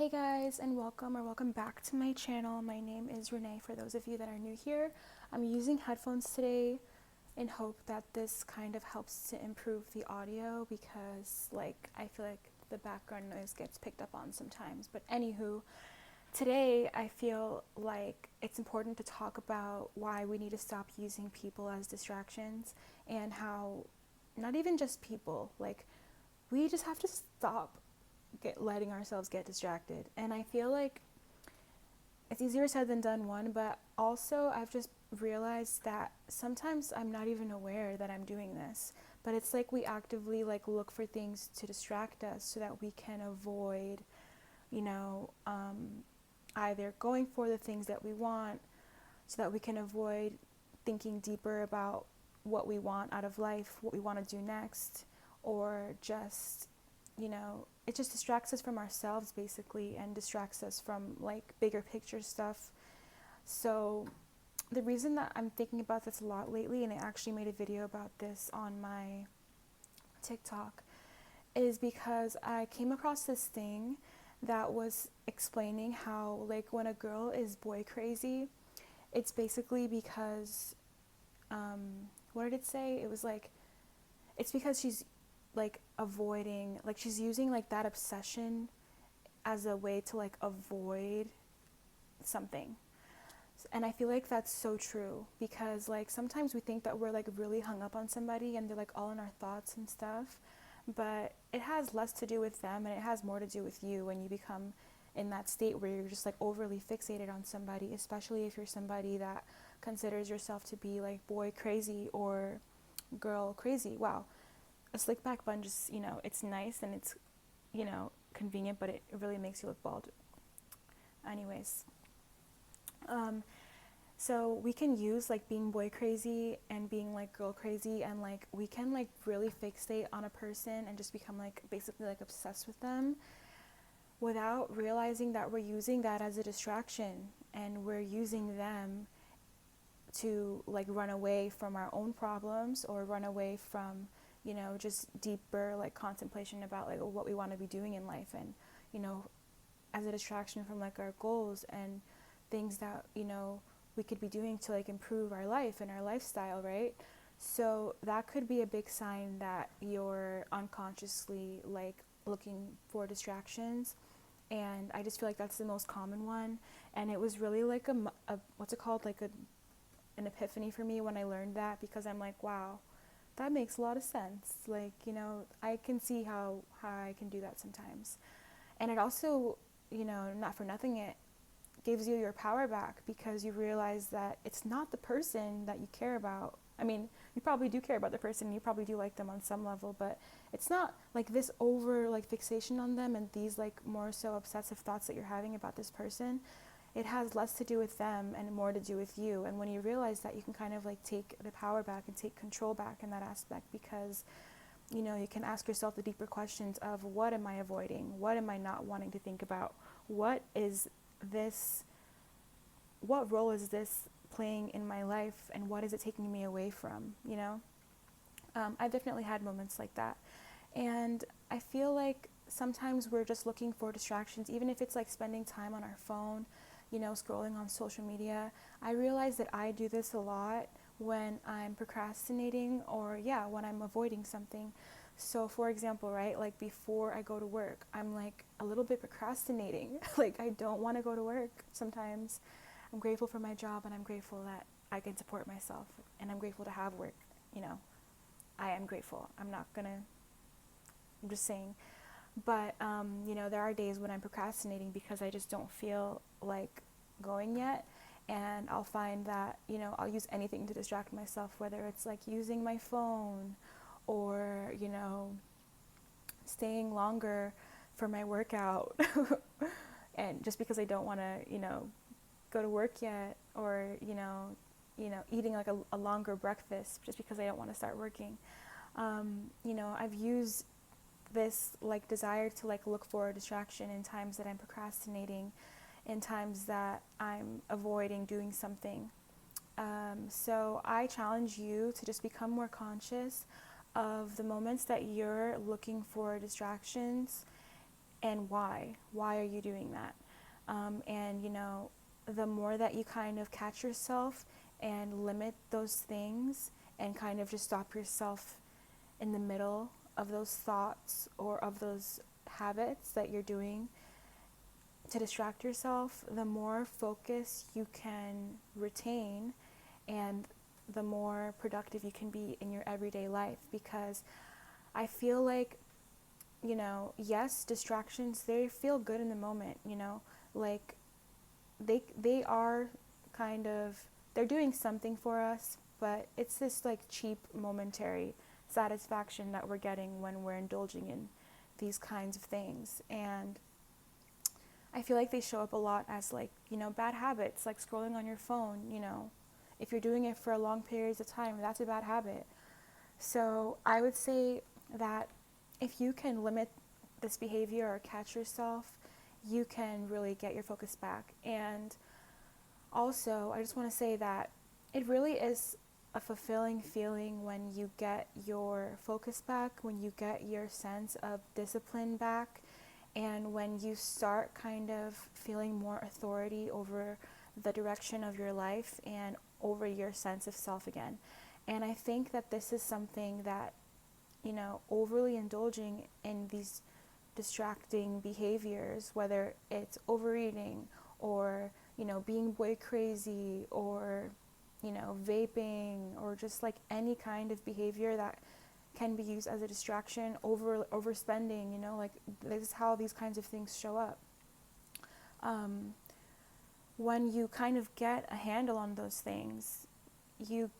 Hey guys, and welcome back to my channel. My name is Renee. For those of you that are new here, I'm using headphones today in hope that this kind of helps to improve the audio because I feel like the background noise gets picked up on sometimes. But anywho, today I feel like it's important to talk about why we need to stop using people as distractions and how not even just people, we just have to stop letting ourselves get distracted. And I feel like it's easier said than done, one, but also I've just realized that sometimes I'm not even aware that I'm doing this, but it's like we actively look for things to distract us so that we can avoid, you know, either going for the things that we want, so that we can avoid thinking deeper about what we want out of life, what we want to do next, or just, it just distracts us from ourselves basically and distracts us from bigger picture stuff. So the reason that I'm thinking about this a lot lately, and I actually made a video about this on my TikTok, is because I came across this thing that was explaining how when a girl is boy crazy, it's basically because what did it say? It was it's because she's avoiding, she's using that obsession as a way to avoid something. And I feel like that's so true because sometimes we think that we're really hung up on somebody and they're all in our thoughts and stuff, but it has less to do with them and it has more to do with you when you become in that state where you're just overly fixated on somebody, especially if you're somebody that considers yourself to be boy crazy or girl crazy. Wow, a slick back bun just, it's nice and it's, convenient, but it really makes you look bald. Anyways, so we can use being boy crazy and being girl crazy, and we can really fixate on a person and just become basically obsessed with them without realizing that we're using that as a distraction and we're using them to run away from our own problems or run away from just deeper contemplation about what we want to be doing in life, and as a distraction from our goals and things that we could be doing to improve our life and our lifestyle, right? So that could be a big sign that you're unconsciously looking for distractions. And I just feel that's the most common one, and it was really a what's it called, an epiphany for me when I learned that, because I'm wow, that makes a lot of sense. I can see how I can do that sometimes. And it also, not for nothing, it gives you your power back because you realize that it's not the person that you care about. I mean, you probably do care about the person, you probably do like them on some level, but it's not this over fixation on them and these more so obsessive thoughts that you're having about this person. It has less to do with them and more to do with you. And when you realize that, you can kind of take the power back and take control back in that aspect, because you can ask yourself the deeper questions of, what am I avoiding? What am I not wanting to think about? What role is this playing in my life, and what is it taking me away from? I've definitely had moments like that, and I feel sometimes we're just looking for distractions, even if it's spending time on our phone, scrolling on social media. I realize that I do this a lot when I'm procrastinating, or when I'm avoiding something. So for example, right, before I go to work, I'm a little bit procrastinating. I don't want to go to work sometimes. I'm grateful for my job, and I'm grateful that I can support myself, and I'm grateful to have work. I am grateful. I'm just saying. But there are days when I'm procrastinating because I just don't feel like going yet, and I'll find that I'll use anything to distract myself, whether it's using my phone or staying longer for my workout and just because I don't want to go to work yet, or eating a longer breakfast just because I don't want to start working. I've used this desire to look for a distraction in times that I'm procrastinating, in times that I'm avoiding doing something. So I challenge you to just become more conscious of the moments that you're looking for distractions, and why are you doing that? And you know, the more that you kind of catch yourself and limit those things and kind of just stop yourself in the middle of those thoughts or of those habits that you're doing to distract yourself, the more focus you can retain and the more productive you can be in your everyday life. Because I feel like, you know, yes, distractions, they feel good in the moment, you know, like they are kind of, they're doing something for us, but it's this like cheap momentary satisfaction that we're getting when we're indulging in these kinds of things. And I feel like they show up a lot as like, you know, bad habits, like scrolling on your phone, you know. If you're doing it for long periods of time, that's a bad habit. So I would say that if you can limit this behavior or catch yourself, you can really get your focus back. And also, I just want to say that it really is a fulfilling feeling when you get your focus back, when you get your sense of discipline back, and when you start kind of feeling more authority over the direction of your life and over your sense of self again. And I think that this is something that, you know, overly indulging in these distracting behaviors, whether it's overeating or, you know, being boy crazy or, you know, vaping or just like any kind of behavior that can be used as a distraction, overspending, you know, like this is how these kinds of things show up. When you kind of get a handle on those things, you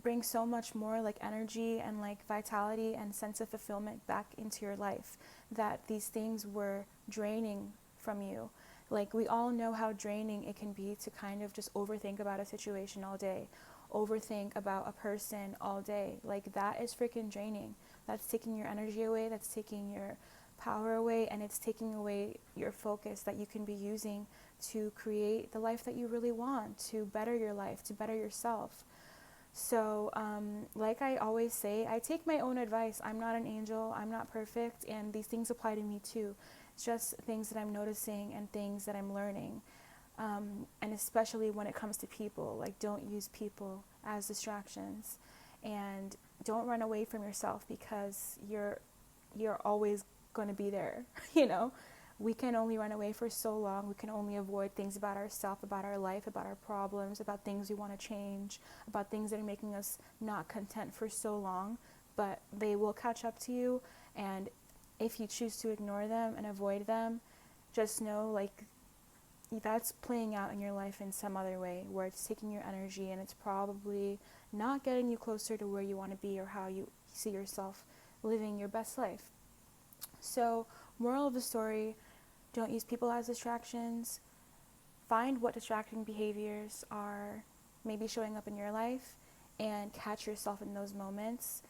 bring so much more like energy and like vitality and sense of fulfillment back into your life that these things were draining from you. Like we all know how draining it can be to kind of just overthink about a situation all day, overthink about a person all day. Like that is freaking draining. That's taking your energy away, that's taking your power away, and it's taking away your focus that you can be using to create the life that you really want, to better your life, to better yourself. So, like I always say, I take my own advice. I'm not an angel, I'm not perfect, and these things apply to me too. It's just things that I'm noticing and things that I'm learning. And especially when it comes to people, like don't use people as distractions, and don't run away from yourself because you're always going to be there. You know, we can only run away for so long. We can only avoid things about ourselves, about our life, about our problems, about things we want to change, about things that are making us not content for so long, but they will catch up to you. And if you choose to ignore them and avoid them, just know like that's playing out in your life in some other way where it's taking your energy and it's probably not getting you closer to where you want to be or how you see yourself living your best life. So, moral of the story, don't use people as distractions. Find what distracting behaviors are maybe showing up in your life and catch yourself in those moments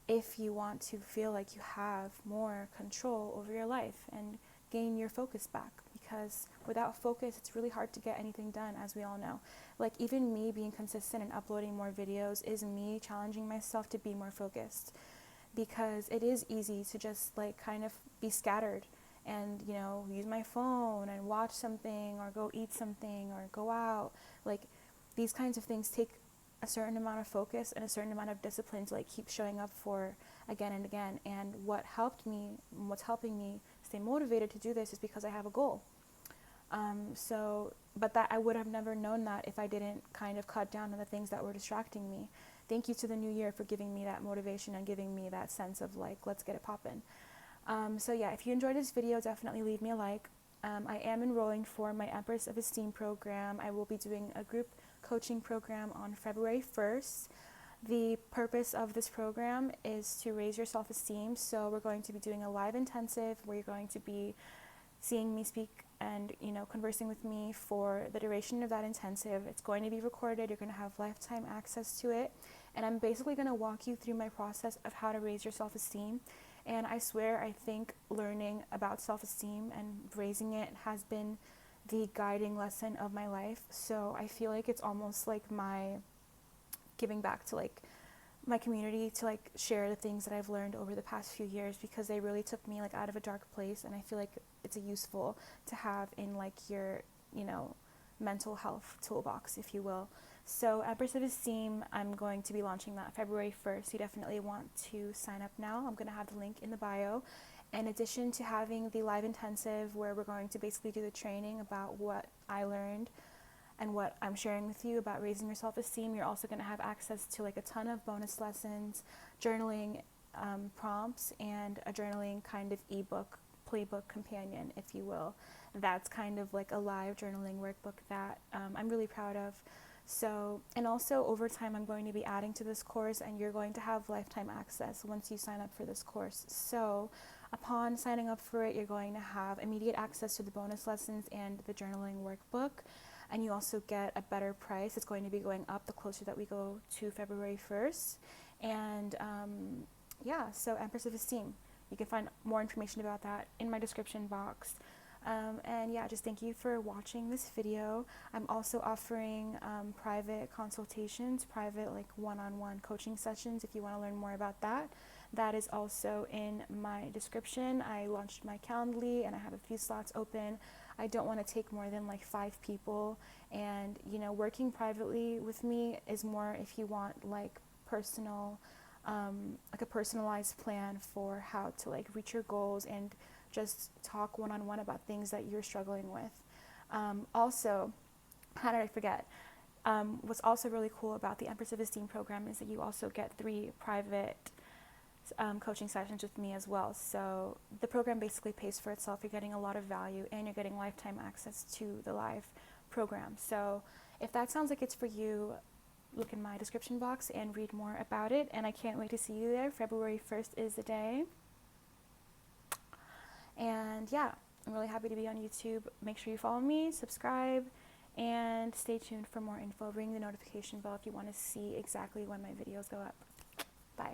if you want to feel like you have more control over your life and gain your focus back. Because without focus, it's really hard to get anything done, as we all know. Like even me being consistent and uploading more videos is me challenging myself to be more focused, because it is easy to just like kind of be scattered and, you know, use my phone and watch something or go eat something or go out. Like these kinds of things take a certain amount of focus and a certain amount of discipline to like keep showing up for again and again. And what helped me, what's helping me stay motivated to do this is because I have a goal. But that I would have never known that if I didn't kind of cut down on the things that were distracting me. Thank you to the new year for giving me that motivation and giving me that sense of like, let's get it poppin'. So yeah, if you enjoyed this video, definitely leave me a like. I am enrolling for my Empress of ESTEEM program. I will be doing a group coaching program on February 1st. The purpose of this program is to raise your self-esteem. So we're going to be doing a live intensive where you're going to be seeing me speak and, you know, conversing with me for the duration of that intensive. It's going to be recorded. You're going to have lifetime access to it. And I'm basically going to walk you through my process of how to raise your self-esteem. And I swear, I think learning about self-esteem and raising it has been the guiding lesson of my life. So I feel like it's almost like my giving back to like my community to like share the things that I've learned over the past few years, because they really took me like out of a dark place, and I feel like it's a useful to have in like your, you know, mental health toolbox, if you will. So Empress of Esteem, I'm going to be launching that February 1st. You definitely want to sign up now. I'm going to have the link in the bio. In addition to having the live intensive where we're going to basically do the training about what I learned and what I'm sharing with you about raising your self-esteem, you're also going to have access to like a ton of bonus lessons, journaling prompts, and a journaling kind of ebook, playbook companion, if you will. That's kind of like a live journaling workbook that I'm really proud of. So, and also over time, I'm going to be adding to this course, and you're going to have lifetime access once you sign up for this course. So upon signing up for it, you're going to have immediate access to the bonus lessons and the journaling workbook. And you also get a better price. It's going to be going up the closer that we go to February 1st. And yeah, so Empress of Esteem. You can find more information about that in my description box. And yeah, just thank you for watching this video. I'm also offering private consultations, private like one-on-one coaching sessions if you want to learn more about that. That is also in my description. I launched my Calendly and I have a few slots open. I don't want to take more than like 5 people, and you know, working privately with me is more if you want like personal, like a personalized plan for how to like reach your goals and just talk one-on-one about things that you're struggling with. Also, how did I forget? What's also really cool about the Empress of Esteem program is that you also get 3 private coaching sessions with me as well. So the program basically pays for itself. You're getting a lot of value, and you're getting lifetime access to the live program. So if that sounds like it's for you, look in my description box and read more about it. And I can't wait to see you there. February 1st is the day. And yeah, I'm really happy to be on YouTube. Make sure you follow me, subscribe, and stay tuned for more info. Ring the notification bell if you want to see exactly when my videos go up.